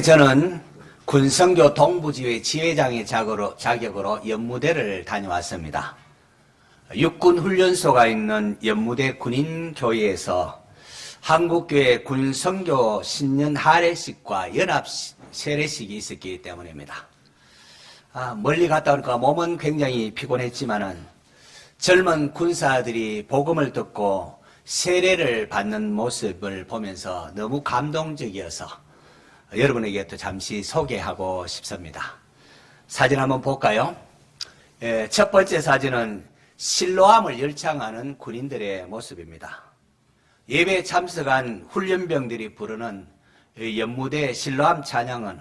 저는 군성교 동부지회 지회장의 자격으로 연무대를 다녀왔습니다. 육군훈련소가 있는 연무대 군인교회에서 한국교회 군성교 신년 할애식과 연합 세례식이 있었기 때문입니다. 멀리 갔다 오니까 몸은 굉장히 피곤했지만은 젊은 군사들이 복음을 듣고 세례를 받는 모습을 보면서 너무 감동적이어서 여러분에게 또 잠시 소개하고 싶습니다. 사진 한번 볼까요? 첫 번째 사진은 실로암을 열창하는 군인들의 모습입니다. 예배에 참석한 훈련병들이 부르는 연무대 실로암 찬양은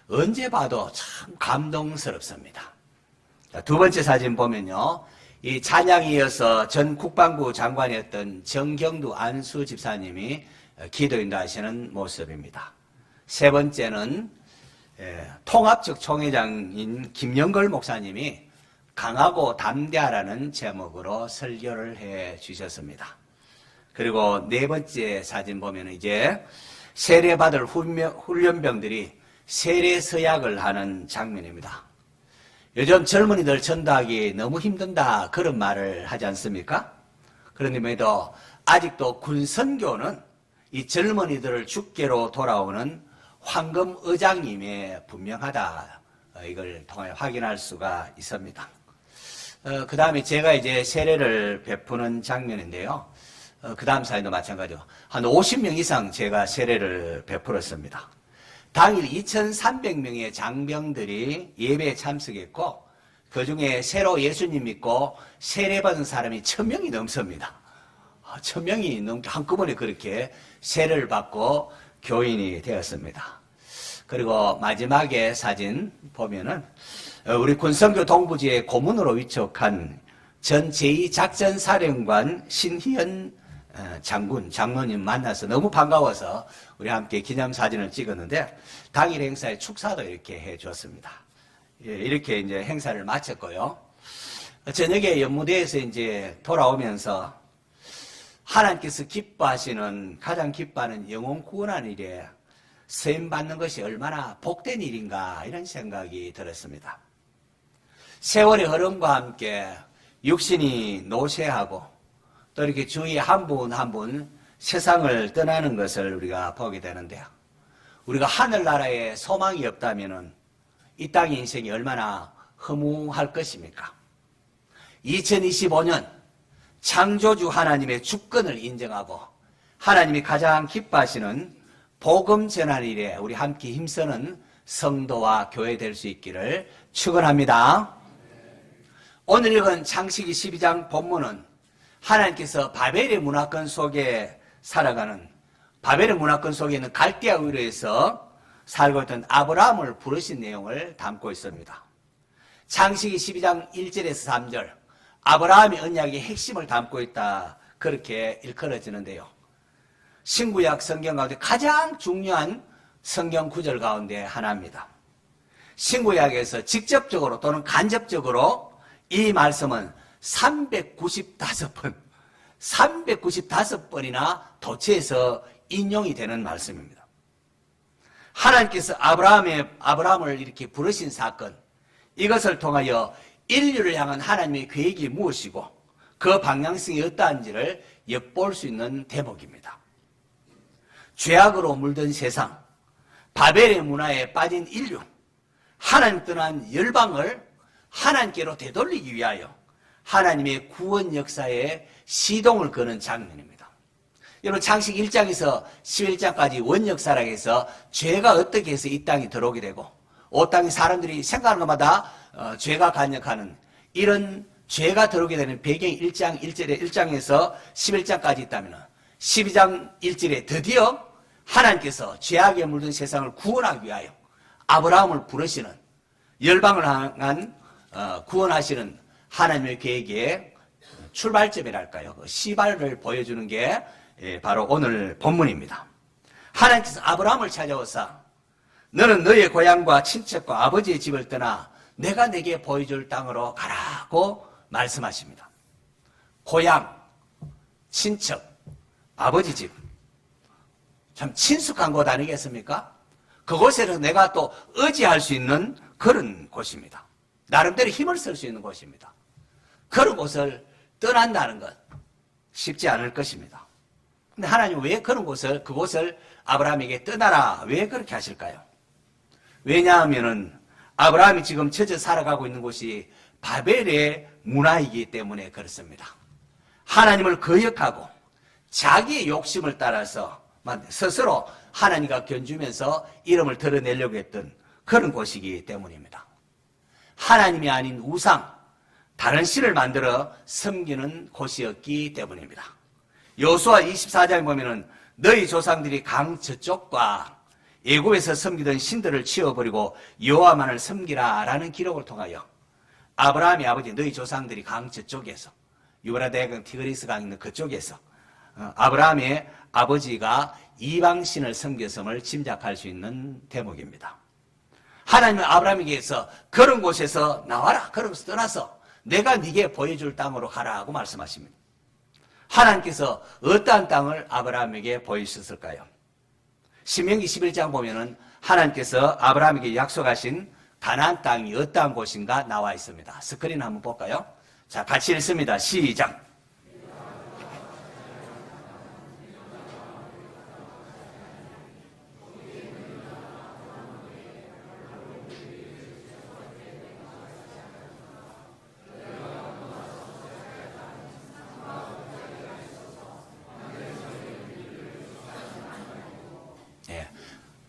언제 봐도 참 감동스럽습니다. 두 번째 사진 보면요, 이 찬양에 이어서 전 국방부 장관이었던 정경두 안수 집사님이 기도인도 하시는 모습입니다. 세 번째는 통합측 총회장인 김영걸 목사님이 강하고 담대하라는 제목으로 설교를 해 주셨습니다. 그리고 네 번째 사진 보면 이제 세례받을 훈련병들이 세례 서약을 하는 장면입니다. 요즘 젊은이들 전도하기 너무 힘든다 그런 말을 하지 않습니까? 그런데도 아직도 군선교는 이 젊은이들을 주께로 돌아오는 황금 의장님의 분명하다, 이걸 통해 확인할 수가 있습니다. 그 다음에 제가 이제 세례를 베푸는 장면인데요. 그 다음 사진도 마찬가지로 한 50명 이상 제가 세례를 베풀었습니다. 당일 2,300명의 장병들이 예배에 참석했고, 그 중에 새로 예수님 믿고 세례받은 사람이 1,000명이 넘습니다. 1,000명이 넘게 한꺼번에 그렇게 세례를 받고 교인이 되었습니다. 그리고 마지막에 사진 보면은 우리 군성교 동부지의 고문으로 위촉한 전 제2작전사령관 신희연 장로님 만나서 너무 반가워서 우리 함께 기념사진을 찍었는데, 당일 행사에 축사도 이렇게 해 주었습니다. 이렇게 이제 행사를 마쳤고요. 저녁에 연무대에서 이제 돌아오면서 하나님께서 기뻐하시는, 가장 기뻐하는 영혼 구원하는 일에 세임 받는 것이 얼마나 복된 일인가, 이런 생각이 들었습니다. 세월의 흐름과 함께 육신이 노쇠하고 또 이렇게 주위에 한 분 한 분 세상을 떠나는 것을 우리가 보게 되는데요. 우리가 하늘나라에 소망이 없다면 이 땅의 인생이 얼마나 허무할 것입니까? 2025년 창조주 하나님의 주권을 인정하고 하나님이 가장 기뻐하시는 복음 전할 일에 우리 함께 힘쓰는 성도와 교회 될 수 있기를 축원합니다. 오늘 읽은 창세기 12장 본문은 하나님께서 바벨의 문화권 속에 살아가는, 바벨의 문화권 속에 있는 갈대아 의로에서 살고 있던 아브라함을 부르신 내용을 담고 있습니다. 창세기 12장 1절에서 3절, 아브라함의 언약의 핵심을 담고 있다, 그렇게 일컬어지는데요. 신구약 성경 가운데 가장 중요한 성경 구절 가운데 하나입니다. 신구약에서 직접적으로 또는 간접적으로 이 말씀은 395번이나 도처에서 인용이 되는 말씀입니다. 하나님께서 아브라함을 이렇게 부르신 사건, 이것을 통하여 인류를 향한 하나님의 계획이 무엇이고 그 방향성이 어떠한지를 엿볼 수 있는 대목입니다. 죄악으로 물든 세상, 바벨의 문화에 빠진 인류, 하나님 떠난 열방을 하나님께로 되돌리기 위하여 하나님의 구원 역사에 시동을 거는 장면입니다. 여러분, 창세기 1장에서 11장까지 원역사락에서 죄가 어떻게 해서 이 땅에 들어오게 되고 이 땅에 사람들이 생각하는 것마다 죄가 간역하는 이런 죄가 들어오게 되는 배경이 1장 1절에 1장에서 11장까지 있다면 12장 1절에 드디어 하나님께서 죄악에 물든 세상을 구원하기 위하여 아브라함을 부르시는, 열방을 향한 구원하시는 하나님의 계획의 출발점이랄까요, 그 시발을 보여주는 게 바로 오늘 본문입니다. 하나님께서 아브라함을 찾아오사 너는 너의 고향과 친척과 아버지의 집을 떠나 내가 내게 보여줄 땅으로 가라고 말씀하십니다. 고향, 친척, 아버지 집, 참 친숙한 곳 아니겠습니까? 그곳에서 내가 또 의지할 수 있는 그런 곳입니다. 나름대로 힘을 쓸 수 있는 곳입니다. 그런 곳을 떠난다는 것 쉽지 않을 것입니다. 근데 하나님은 왜 그곳을 아브라함에게 떠나라 왜 그렇게 하실까요? 왜냐하면은 아브라함이 지금 처져 살아가고 있는 곳이 바벨의 문화이기 때문에 그렇습니다. 하나님을 거역하고 자기의 욕심을 따라서 스스로 하나님과 견주면서 이름을 드러내려고 했던 그런 곳이기 때문입니다. 하나님이 아닌 우상, 다른 신을 만들어 섬기는 곳이었기 때문입니다. 여호수아 24장에 보면은 너희 조상들이 강 저쪽과 애굽에서 섬기던 신들을 치워버리고 여호와만을 섬기라 라는 기록을 통하여 아브라함의 아버지 너희 조상들이 강 저쪽에서 유브라데강 티그리스 강 있는 그쪽에서 아브라함의 아버지가 이방신을 섬겼음을 짐작할 수 있는 대목입니다. 하나님은 아브라함에게서 그런 곳에서 나와라. 그런 곳에서 떠나서 내가 네게 보여줄 땅으로 가라고 말씀하십니다. 하나님께서 어떠한 땅을 아브라함에게 보여주셨을까요? 신명기 11장 보면은 하나님께서 아브라함에게 약속하신 가나안 땅이 어떠한 곳인가 나와 있습니다. 스크린 한번 볼까요? 자, 같이 읽습니다. 시작.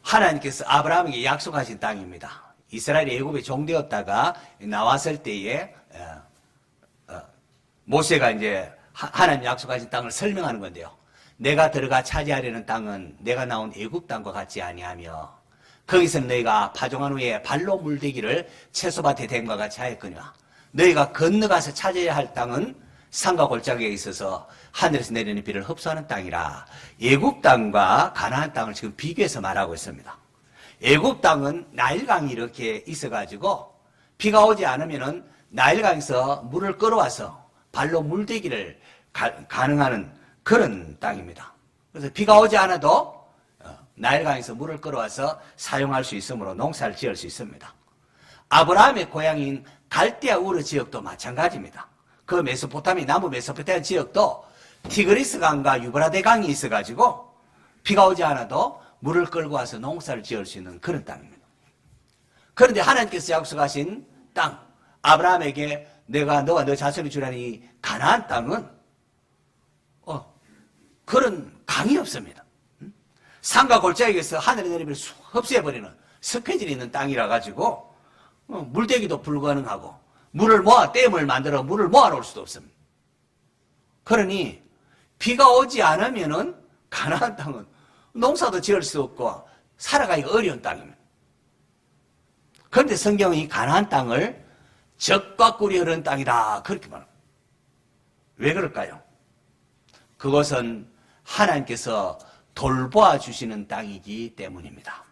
하나님께서 아브라함에게 약속하신 땅입니다. 이스라엘이 애굽에 종되었다가 나왔을 때에 모세가 이제 하나님 약속하신 땅을 설명하는 건데요. 내가 들어가 차지하려는 땅은 내가 나온 애굽 땅과 같지 아니하며 거기서는 너희가 파종한 후에 발로 물대기를 채소밭에 댐과 같이 하였거니와 너희가 건너가서 차지해야 할 땅은 산과 골짜기에 있어서 하늘에서 내리는 비를 흡수하는 땅이라. 애굽 땅과 가나안 땅을 지금 비교해서 말하고 있습니다. 애굽 땅은 나일강이 이렇게 있어가지고 비가 오지 않으면은 나일강에서 물을 끌어와서 발로 물대기를 가능하는 그런 땅입니다. 그래서 비가 오지 않아도 나일강에서 물을 끌어와서 사용할 수 있으므로 농사를 지을 수 있습니다. 아브라함의 고향인 갈대아 우르 지역도 마찬가지입니다. 그 남부 메소포타미아 지역도 티그리스 강과 유브라데 강이 있어가지고 비가 오지 않아도 물을 끌고 와서 농사를 지을 수 있는 그런 땅입니다. 그런데 하나님께서 약속하신 땅, 아브라함에게 내가 너와 너 자손이 주라니 가나안 땅은 그런 강이 없습니다. 산과 골짜기에서 하늘의 내리비를 흡수해버리는 스케줄이 있는 땅이라 가지고 물대기도 불가능하고 댐을 만들어 물을 모아놓을 수도 없습니다. 그러니 비가 오지 않으면은 가나안 땅은 농사도 지을 수 없고 살아가기가 어려운 땅입니다. 그런데 성경은 이 가나안 땅을 적과 꿀이 흐르는 땅이다 그렇게 말합니다. 왜 그럴까요? 그것은 하나님께서 돌보아 주시는 땅이기 때문입니다.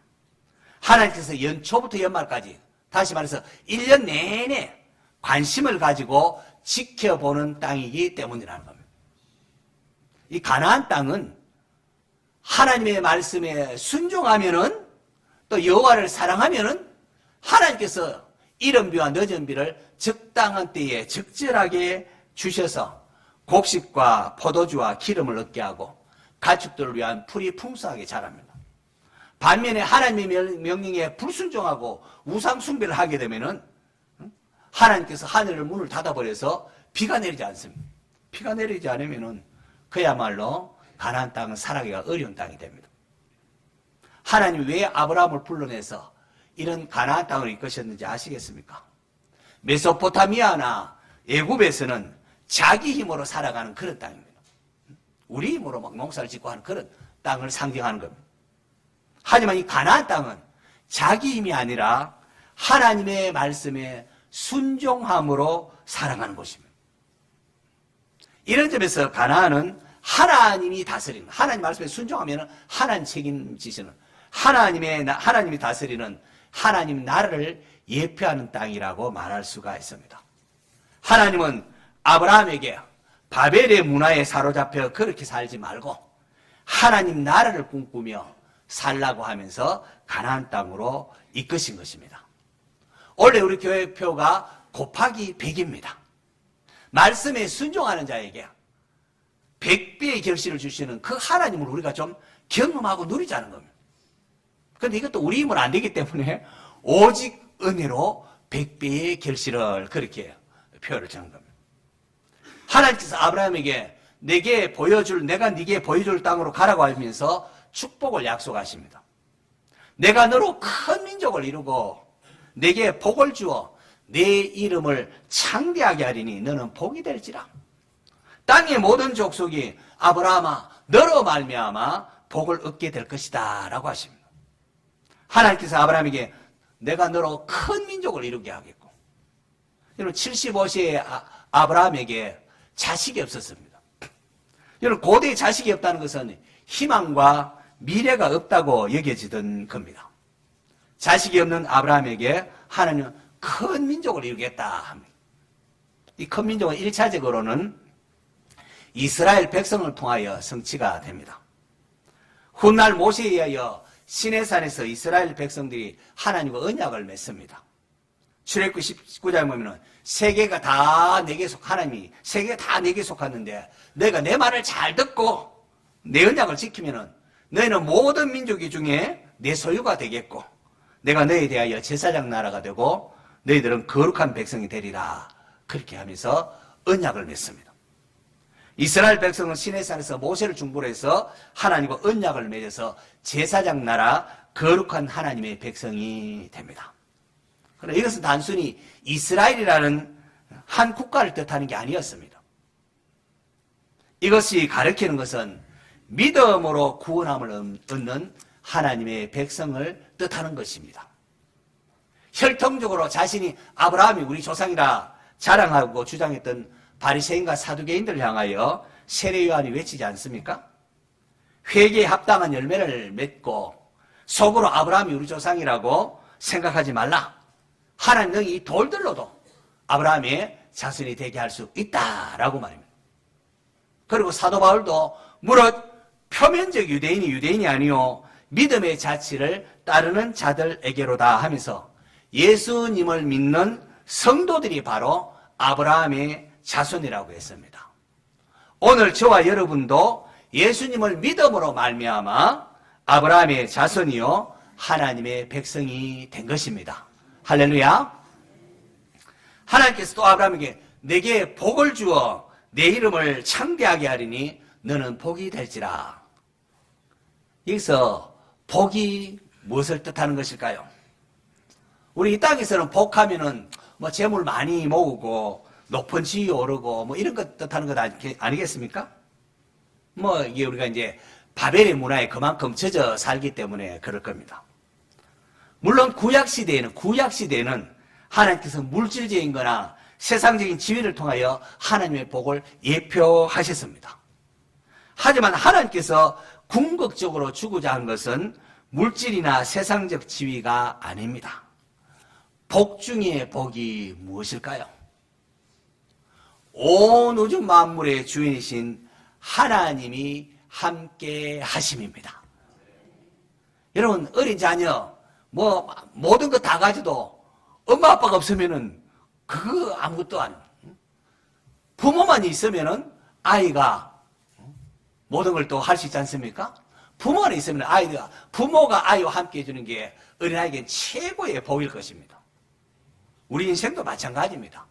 하나님께서 연초부터 연말까지 다시 말해서 1년 내내 관심을 가지고 지켜보는 땅이기 때문이라는 겁니다. 이 가나안 땅은 하나님의 말씀에 순종하면은 또 여호와를 사랑하면은 하나님께서 이른 비와 늦은 비를 적당한 때에 적절하게 주셔서 곡식과 포도주와 기름을 얻게 하고 가축들을 위한 풀이 풍성하게 자랍니다. 반면에 하나님의 명령에 불순종하고 우상 숭배를 하게 되면은 하나님께서 하늘을 문을 닫아버려서 비가 내리지 않습니다. 비가 내리지 않으면은 그야말로 가나안 땅은 살아가기가 어려운 땅이 됩니다. 하나님이 왜 아브라함을 불러내서 이런 가나안 땅을 이끄셨는지 아시겠습니까? 메소포타미아나 애굽에서는 자기 힘으로 살아가는 그런 땅입니다. 우리 힘으로 막 농사를 짓고 하는 그런 땅을 상징하는 겁니다. 하지만 이 가나안 땅은 자기 힘이 아니라 하나님의 말씀에 순종함으로 살아가는 곳입니다. 이런 점에서 가나안은 하나님이 다스리는, 하나님 말씀에 순종하면 하나님 책임지시는, 하나님이 다스리는 하나님 나라를 예표하는 땅이라고 말할 수가 있습니다. 하나님은 아브라함에게 바벨의 문화에 사로잡혀 그렇게 살지 말고 하나님 나라를 꿈꾸며 살라고 하면서 가나안 땅으로 이끄신 것입니다. 원래 우리 교회표가 곱하기 100입니다. 말씀에 순종하는 자에게 100배의 결실을 주시는 그 하나님을 우리가 좀 경험하고 누리자는 겁니다. 그런데 이것도 우리 힘은 안 되기 때문에 오직 은혜로 100배의 결실을 그렇게 표현을 정한 겁니다. 하나님께서 아브라함에게 내가 네게 보여줄 땅으로 가라고 하면서 축복을 약속하십니다. 내가 너로 큰 민족을 이루고 내게 복을 주어 내 이름을 창대하게 하리니 너는 복이 될지라. 땅의 모든 족속이 아브라함아 너로 말미암아 복을 얻게 될 것이다 라고 하십니다. 하나님께서 아브라함에게 내가 너로 큰 민족을 이루게 하겠고, 여러분 75세의 아브라함에게 자식이 없었습니다. 여러분 고대에 자식이 없다는 것은 희망과 미래가 없다고 여겨지던 겁니다. 자식이 없는 아브라함에게 하나님은 큰 민족을 이루겠다 합니다. 이 큰 민족은 1차적으로는 이스라엘 백성을 통하여 성취가 됩니다. 훗날 모세에 의하여 시내산에서 이스라엘 백성들이 하나님과 언약을 맺습니다. 출애굽기 19장에 보면은 세계가 다 내게 하나님이 세계가 다 내게 속았는데 너희가 내 말을 잘 듣고 내 언약을 지키면은 너희는 모든 민족이 중에 내 소유가 되겠고 내가 너희에 대하여 제사장 나라가 되고 너희들은 거룩한 백성이 되리라. 그렇게 하면서 언약을 맺습니다. 이스라엘 백성은 시내산에서 모세를 중보로 해서 하나님과 언약을 맺어서 제사장 나라 거룩한 하나님의 백성이 됩니다. 그러나 이것은 단순히 이스라엘이라는 한 국가를 뜻하는 게 아니었습니다. 이것이 가리키는 것은 믿음으로 구원함을 얻는 하나님의 백성을 뜻하는 것입니다. 혈통적으로 자신이 아브라함이 우리 조상이라 자랑하고 주장했던 바리새인과 사두개인들을 향하여 세례 요한이 외치지 않습니까? 회개에 합당한 열매를 맺고 속으로 아브라함이 우리 조상이라고 생각하지 말라. 하나님 능히 이 돌들로도 아브라함의 자손이 되게 할 수 있다라고 말입니다. 그리고 사도 바울도 무릇 표면적 유대인이 아니요 믿음의 자치를 따르는 자들에게로다 하면서 예수님을 믿는 성도들이 바로 아브라함의 자손이라고 했습니다. 오늘 저와 여러분도 예수님을 믿음으로 말미암아 아브라함의 자손이요 하나님의 백성이 된 것입니다. 할렐루야. 하나님께서 또 아브라함에게 내게 복을 주어 내 이름을 창대하게 하리니 너는 복이 될지라. 여기서 복이 무엇을 뜻하는 것일까요? 우리 이 땅에서는 복하면은 뭐 재물 많이 모으고 높은 지위 오르고 뭐 이런 것 뜻하는 것 아니겠습니까? 뭐 이게 우리가 이제 바벨의 문화에 그만큼 젖어 살기 때문에 그럴 겁니다. 물론 구약 시대에는 하나님께서 물질적인 거나 세상적인 지위를 통하여 하나님의 복을 예표하셨습니다. 하지만 하나님께서 궁극적으로 주고자 한 것은 물질이나 세상적 지위가 아닙니다. 복 중에 복이 무엇일까요? 온 우주 만물의 주인이신 하나님이 함께 하심입니다. 여러분 어린 자녀 뭐 모든 거 다 가져도 엄마 아빠가 없으면은 그거 아무것도 아니에요. 부모만 있으면은 아이가 모든 걸 또 할 수 있지 않습니까? 부모만 있으면 부모가 아이와 함께 해주는 게 어린아이에게 최고의 복일 것입니다. 우리 인생도 마찬가지입니다.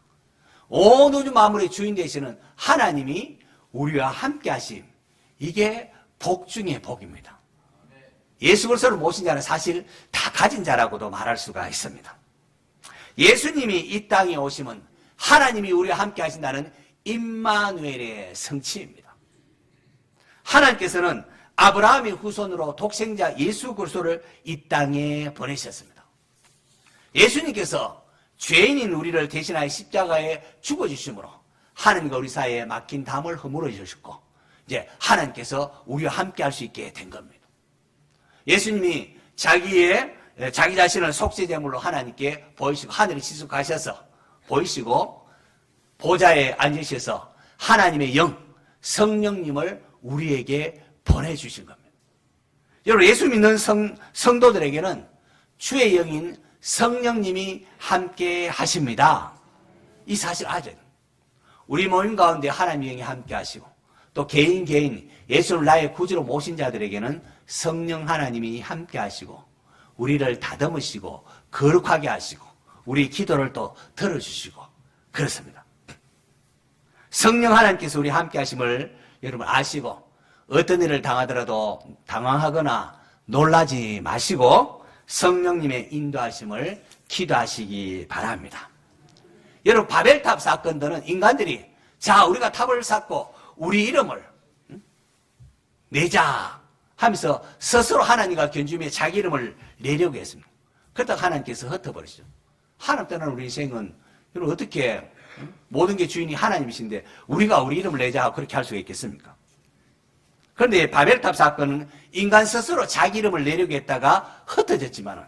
온 우주 만물의 주인 되시는 하나님이 우리와 함께 하심, 이게 복 중의 복입니다. 예수 그리스도를 모신 자는 사실 다 가진 자라고도 말할 수가 있습니다. 예수님이 이 땅에 오심은 하나님이 우리와 함께 하신다는 임마누엘의 성취입니다. 하나님께서는 아브라함의 후손으로 독생자 예수 그리스도를 이 땅에 보내셨습니다. 예수님께서 죄인인 우리를 대신하여 십자가에 죽어주심으로 하나님과 우리 사이에 막힌 담을 허물어 주셨고 이제 하나님께서 우리와 함께 할 수 있게 된 겁니다. 예수님이 자기 자신을 속죄제물로 하나님께 보이시고 하늘에 지속하셔서 보이시고 보좌에 앉으셔서 하나님의 영 성령님을 우리에게 보내주신 겁니다. 여러분, 예수 믿는 성도들에게는 주의 영인 성령님이 함께 하십니다. 이 사실 알아야 돼요. 우리 모임 가운데 하나님의 영이 함께 하시고 또 개인 예수를 나의 구주로 모신 자들에게는 성령 하나님이 함께 하시고 우리를 다듬으시고 거룩하게 하시고 우리 기도를 또 들어주시고 그렇습니다. 성령 하나님께서 우리 함께 하심을 여러분 아시고 어떤 일을 당하더라도 당황하거나 놀라지 마시고 성령님의 인도하심을 기도하시기 바랍니다. 여러분, 바벨탑 사건들은 인간들이 자, 우리가 탑을 쌓고 우리 이름을 내자 하면서 스스로 하나님과 견주며 자기 이름을 내려고 했습니다. 그러다가 하나님께서 흩어버리시죠. 하나님 떠나는 우리 인생은 여러분 어떻게 모든 게 주인이 하나님이신데 우리가 우리 이름을 내자 하고 그렇게 할 수가 있겠습니까? 그런데 바벨탑 사건은 인간 스스로 자기 이름을 내려고 했다가 흩어졌지만은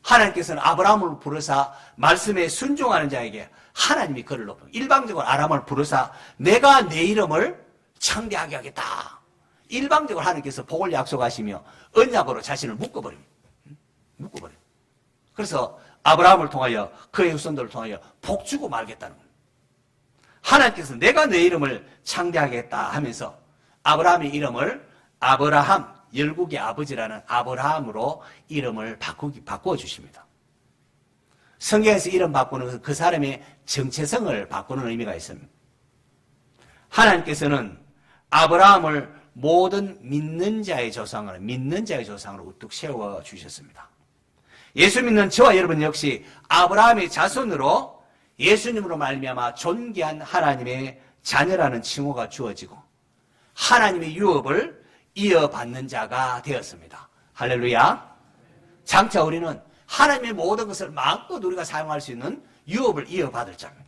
하나님께서는 아브라함을 부르사 말씀에 순종하는 자에게 하나님이 그를 높여 일방적으로 아람을 부르사 내가 내 이름을 창대하게 하겠다. 일방적으로 하나님께서 복을 약속하시며 언약으로 자신을 묶어버립니다. 묶어버려요. 그래서 아브라함을 통하여 그의 후손들을 통하여 복 주고 말겠다는 겁니다. 하나님께서 내가 내 이름을 창대하겠다 하면서 아브라함의 이름을 아브라함, 열국의 아버지라는 아브라함으로 이름을 바꾸어 주십니다. 성경에서 이름 바꾸는 것은 그 사람의 정체성을 바꾸는 의미가 있습니다. 하나님께서는 아브라함을 모든 믿는 자의 조상으로 우뚝 세워 주셨습니다. 예수 믿는 저와 여러분 역시 아브라함의 자손으로 예수님으로 말미암아 존귀한 하나님의 자녀라는 칭호가 주어지고 하나님의 유업을 이어받는 자가 되었습니다. 할렐루야. 장차 우리는 하나님의 모든 것을 마음껏 우리가 사용할 수 있는 유업을 이어받을 자입니다.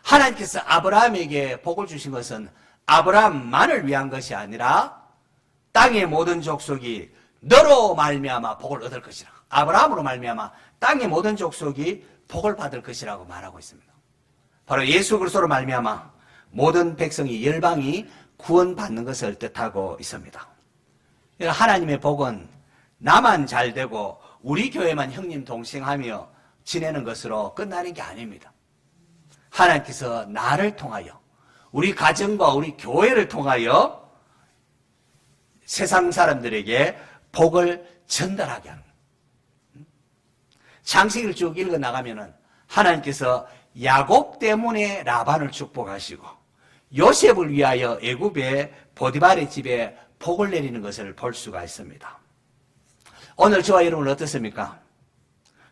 하나님께서 아브라함에게 복을 주신 것은 아브라함만을 위한 것이 아니라 땅의 모든 족속이 너로 말미암아 복을 얻을 것이라. 아브라함으로 말미암아 땅의 모든 족속이 복을 받을 것이라고 말하고 있습니다. 바로 예수 그리스도로 말미암아 모든 백성이 열방이 구원받는 것을 뜻하고 있습니다. 하나님의 복은 나만 잘 되고 우리 교회만 형님 동생하며 지내는 것으로 끝나는 게 아닙니다. 하나님께서 나를 통하여 우리 가정과 우리 교회를 통하여 세상 사람들에게 복을 전달하게 하는 거예요. 창세기를 쭉 읽어 나가면은 하나님께서 야곱 때문에 라반을 축복하시고 요셉을 위하여 애굽의 보디발의 집에 복을 내리는 것을 볼 수가 있습니다. 오늘 저와 여러분은 어떻습니까?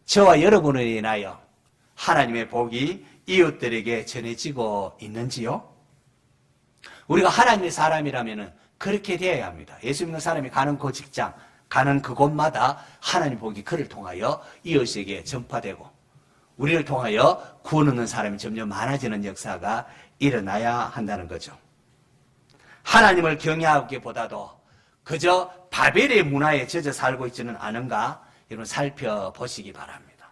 저와 여러분을 인하여 하나님의 복이 이웃들에게 전해지고 있는지요? 우리가 하나님의 사람이라면 그렇게 되어야 합니다. 예수 믿는 사람이 가는 그 직장, 가는 그곳마다 하나님의 복이 그를 통하여 이웃에게 전파되고 우리를 통하여 구원 얻는 사람이 점점 많아지는 역사가 일어나야 한다는 거죠. 하나님을 경외하기보다도 그저 바벨의 문화에 젖어 살고 있지는 않은가 여러분 살펴보시기 바랍니다.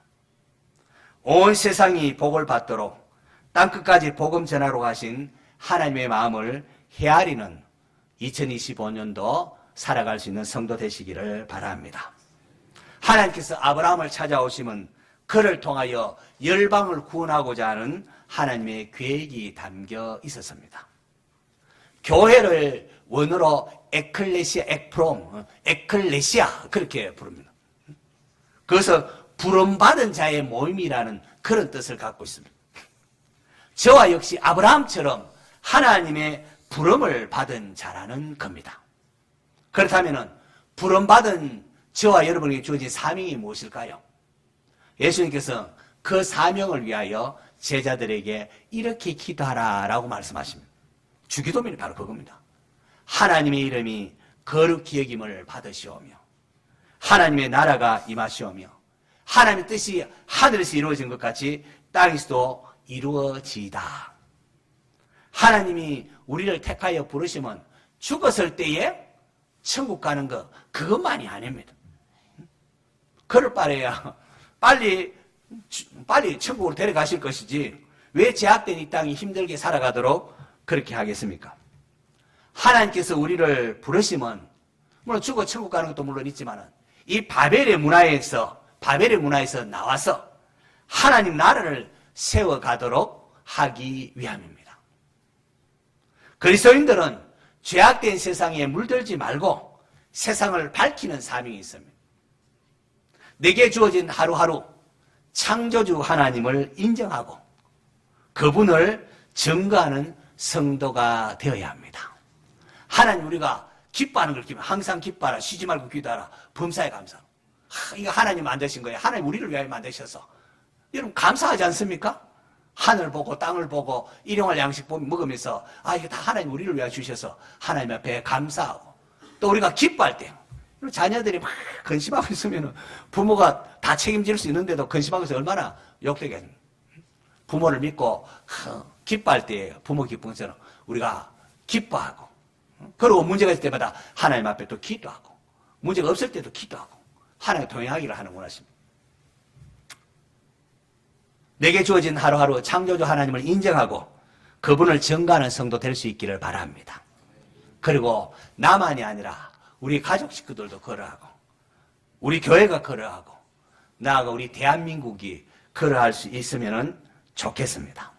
온 세상이 복을 받도록 땅끝까지 복음 전하러 가신 하나님의 마음을 헤아리는 2025년도 살아갈 수 있는 성도 되시기를 바랍니다. 하나님께서 아브라함을 찾아오시면 그를 통하여 열방을 구원하고자 하는 하나님의 계획이 담겨 있었습니다. 교회를 원어로 에클레시아, 에클레시아 그렇게 부릅니다. 그것은 부름받은 자의 모임이라는 그런 뜻을 갖고 있습니다. 저와 역시 아브라함처럼 하나님의 부름을 받은 자라는 겁니다. 그렇다면 부름받은 저와 여러분에게 주어진 사명이 무엇일까요? 예수님께서 그 사명을 위하여 제자들에게 이렇게 기도하라라고 말씀하십니다. 주기도문이 바로 그겁니다. 하나님의 이름이 거룩히 여김을 받으시오며 하나님의 나라가 임하시오며 하나님의 뜻이 하늘에서 이루어진 것 같이 땅에서도 이루어지이다. 하나님이 우리를 택하여 부르시면 죽었을 때에 천국 가는 거 그것만이 아닙니다. 그럴 바에야 빨리 천국으로 데려가실 것이지 왜 제약된 이 땅이 힘들게 살아가도록 그렇게 하겠습니까? 하나님께서 우리를 부르시면 물론 죽어 천국 가는 것도 물론 있지만은 이 바벨의 문화에서 나와서 하나님 나라를 세워가도록 하기 위함입니다. 그리스도인들은 죄악된 세상에 물들지 말고 세상을 밝히는 사명이 있습니다. 내게 주어진 하루하루 창조주 하나님을 인정하고 그분을 증거하는 성도가 되어야 합니다. 하나님 우리가 기뻐하는 걸 기뻐. 항상 기뻐하라. 쉬지 말고 기도하라. 범사에 감사. 이거 하나님 만드신 거예요. 하나님 우리를 위하여 만드셔서. 여러분 감사하지 않습니까? 하늘 보고 땅을 보고 일용할 양식 먹으면서 이거 다 하나님 우리를 위하여 주셔서 하나님 앞에 감사하고 또 우리가 기뻐할 때 자녀들이 막 근심하고 있으면 부모가 다 책임질 수 있는데도 근심하고 있어서 얼마나 욕되겠습니까? 부모를 믿고 기뻐할 때 부모 기쁜 것처럼 우리가 기뻐하고 그리고 문제가 있을 때마다 하나님 앞에 또 기도하고 문제가 없을 때도 기도하고 하나님 동행하기를 하는 원하십니다. 내게 주어진 하루하루 창조주 하나님을 인정하고 그분을 증거하는 성도 될 수 있기를 바랍니다. 그리고 나만이 아니라 우리 가족 식구들도 그러하고 우리 교회가 그러하고 나아가 우리 대한민국이 그러할 수 있으면 좋겠습니다.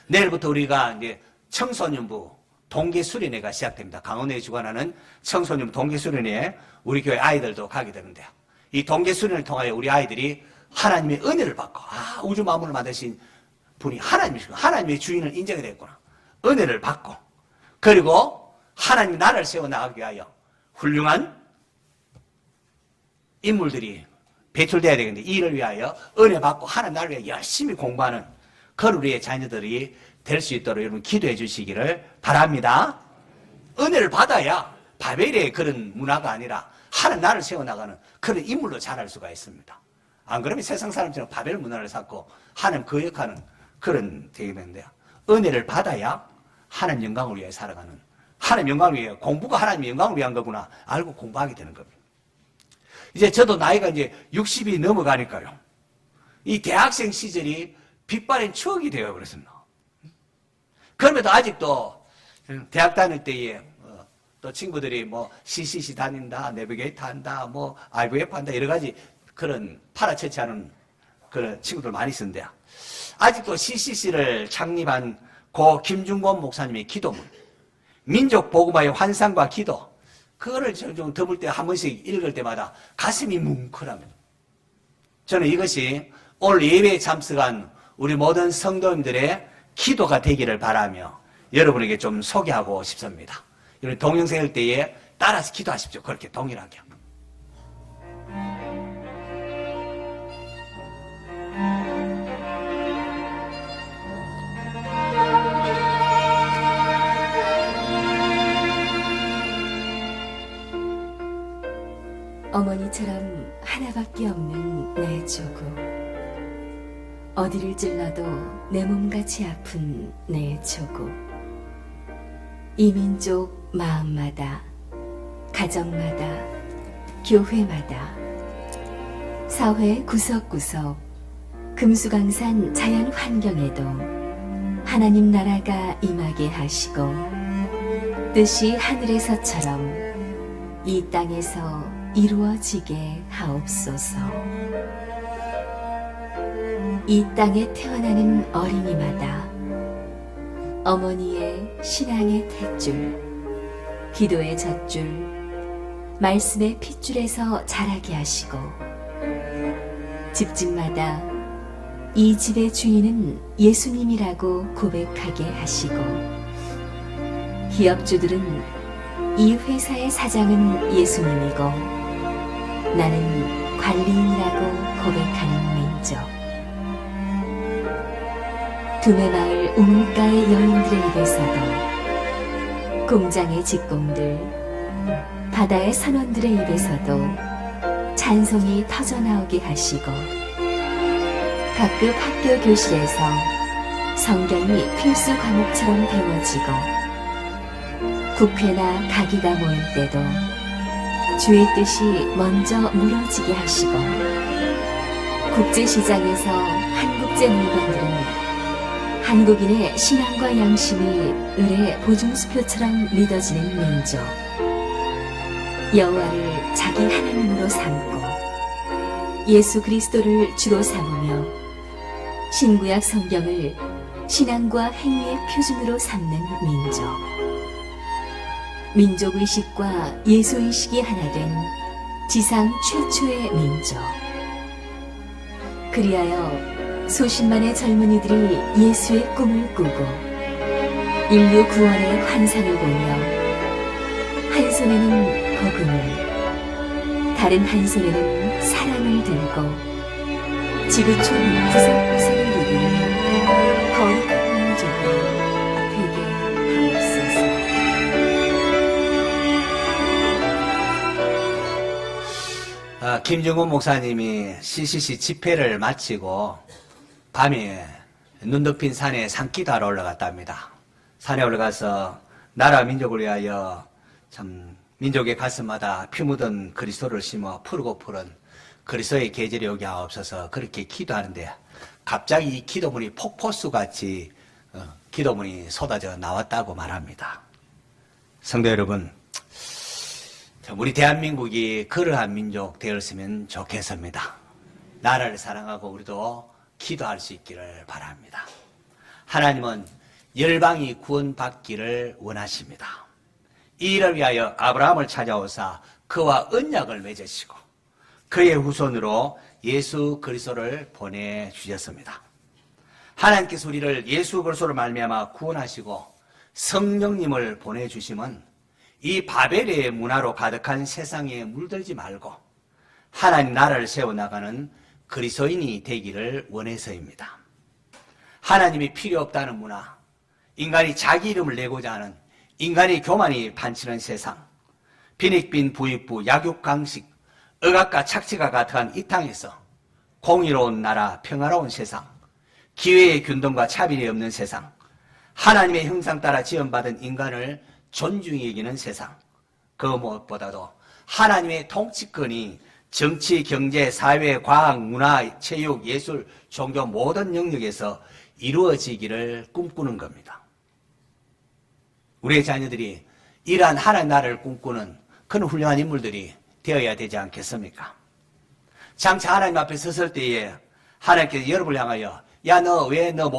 내일부터 우리가 이제 청소년부 동계수련회가 시작됩니다. 강원에 주관하는 청소년부 동계수련회에 우리 교회 아이들도 가게 되는데요. 이 동계수련을 통하여 우리 아이들이 하나님의 은혜를 받고 우주 만물을 만드신 분이 하나님이시고 하나님의 주인을 인정이 됐구나. 은혜를 받고 그리고 하나님이 나라를 세워나가기 위하여 훌륭한 인물들이 배출돼야 되겠는데 이 일을 위하여 은혜 받고 하나님 나라를 위하여 열심히 공부하는 그런 우리의 자녀들이 될 수 있도록 여러분 기도해 주시기를 바랍니다. 은혜를 받아야 바벨의 그런 문화가 아니라 하나님 나라를 세워나가는 그런 인물로 자랄 수가 있습니다. 안 그러면 세상 사람처럼 바벨 문화를 쌓고 하나님 거역하는 그런 되게 되는데요. 은혜를 받아야 하나님 영광을 위해 살아가는 하나님 영광을 위해 공부가 하나님 영광을 위한 거구나 알고 공부하게 되는 겁니다. 이제 저도 나이가 이제 60이 넘어가니까요. 이 대학생 시절이 빛바랜 추억이 되어 버렸습니다. 그럼에도 아직도 대학 다닐 때에 또 친구들이 뭐 CCC 다닌다, 내비게이터 한다, 뭐 IVF 한다 여러 가지 그런 팔아채치하는 그런 친구들 많이 있었는데 아직도 CCC를 창립한 고 김중권 목사님의 기도문 민족 복음화의 환상과 기도 그거를 좀 더볼 때 한 번씩 읽을 때마다 가슴이 뭉클합니다. 저는 이것이 오늘 예배에 참석한 우리 모든 성도님들의 기도가 되기를 바라며 여러분에게 좀 소개하고 싶습니다. 여러분 동영상일 때에 따라서 기도하십시오. 그렇게 동일하게. 어머니처럼 하나밖에 없는 내 조국, 어디를 찔러도 내 몸같이 아픈 내 조국, 이민족 마음마다, 가정마다, 교회마다, 사회 구석구석, 금수강산 자연 환경에도 하나님 나라가 임하게 하시고 뜻이 하늘에서처럼 이 땅에서 이루어지게 하옵소서. 이 땅에 태어나는 어린이마다 어머니의 신앙의 탯줄, 기도의 젖줄, 말씀의 핏줄에서 자라게 하시고 집집마다 이 집의 주인은 예수님이라고 고백하게 하시고 기업주들은 이 회사의 사장은 예수님이고 나는 관리인이라고 고백하는 민족, 두메마을 우물가의 여인들의 입에서도 공장의 직공들, 바다의 선원들의 입에서도 찬송이 터져나오게 하시고 각급 학교 교실에서 성경이 필수 과목처럼 배워지고 국회나 가기가 모일 때도 주의 뜻이 먼저 물어지게 하시고 국제시장에서 한국제 물건들은 한국인의 신앙과 양심이 을의 보증수표처럼 믿어지는 민족. 여호와를 자기 하나님으로 삼고 예수 그리스도를 주로 삼으며 신구약 성경을 신앙과 행위의 표준으로 삼는 민족. 민족의식과 예수의식이 하나 된 지상 최초의 민족. 그리하여 수십만의 젊은이들이 예수의 꿈을 꾸고 인류 구원의 환상을 보며 한 손에는 복음을, 다른 한 손에는 사랑을 들고 지구촌 구석구석을 누비는 거룩한 민족이 되게 하옵소서. 김정훈 목사님이 CCC 집회를 마치고 밤에 눈 덮인 산에 산기도하러 올라갔답니다. 산에 올라가서 나라 민족을 위하여 참 민족의 가슴마다 피 묻은 그리스도를 심어 푸르고 푸른 그리스도의 계절이 오게 하옵소서 그렇게 기도하는데 갑자기 이 기도문이 폭포수같이 기도문이 쏟아져 나왔다고 말합니다. 성도 여러분, 우리 대한민국이 그러한 민족 되었으면 좋겠습니다. 나라를 사랑하고 우리도 기도할 수 있기를 바랍니다. 하나님은 열방이 구원받기를 원하십니다. 이 일을 위하여 아브라함을 찾아오사 그와 언약을 맺으시고 그의 후손으로 예수 그리스도를 보내주셨습니다. 하나님께서 우리를 예수 그리스도로 말미암아 구원하시고 성령님을 보내주심은 이 바벨의 문화로 가득한 세상에 물들지 말고 하나님 나라를 세워나가는 그리스도인이 되기를 원해서입니다. 하나님이 필요 없다는 문화, 인간이 자기 이름을 내고자 하는 인간의 교만이 판치는 세상, 빈익빈 부익부 약육강식, 억압과 착취가 가득한 이 땅에서 공의로운 나라, 평화로운 세상, 기회의 균등과 차별이 없는 세상, 하나님의 형상 따라 지원받은 인간을 존중히 여기는 세상, 그 무엇보다도 하나님의 통치권이 정치, 경제, 사회, 과학, 문화, 체육, 예술, 종교 모든 영역에서 이루어지기를 꿈꾸는 겁니다. 우리의 자녀들이 이러한 하나님 나라를 꿈꾸는 그런 훌륭한 인물들이 되어야 되지 않겠습니까? 장차 하나님 앞에 섰을 때에 하나님께서 여러분을 향하여 야, 너 왜 너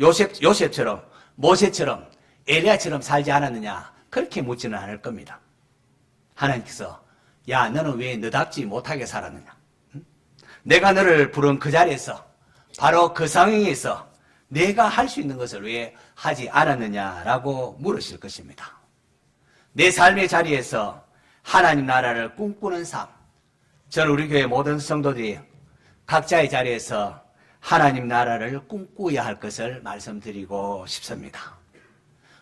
요셉처럼 모세처럼 엘리야처럼 살지 않았느냐 그렇게 묻지는 않을 겁니다. 하나님께서 야, 너는 왜 너답지 못하게 살았느냐? 내가 너를 부른 그 자리에서 바로 그 상황에서 내가 할 수 있는 것을 왜 하지 않았느냐라고 물으실 것입니다. 내 삶의 자리에서 하나님 나라를 꿈꾸는 삶, 저는 우리 교회 모든 성도들이 각자의 자리에서 하나님 나라를 꿈꾸어야 할 것을 말씀드리고 싶습니다.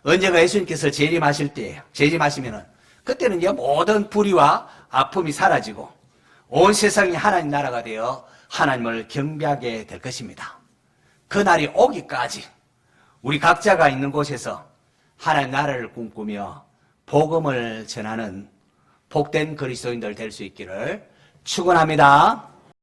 언제가 예수님께서 재림하실 때, 재림하시면은 그때는 이제 모든 불의와 아픔이 사라지고 온 세상이 하나님 나라가 되어 하나님을 경배하게 될 것입니다. 그 날이 오기까지 우리 각자가 있는 곳에서 하나님 나라를 꿈꾸며 복음을 전하는 복된 그리스도인들 될 수 있기를 축원합니다.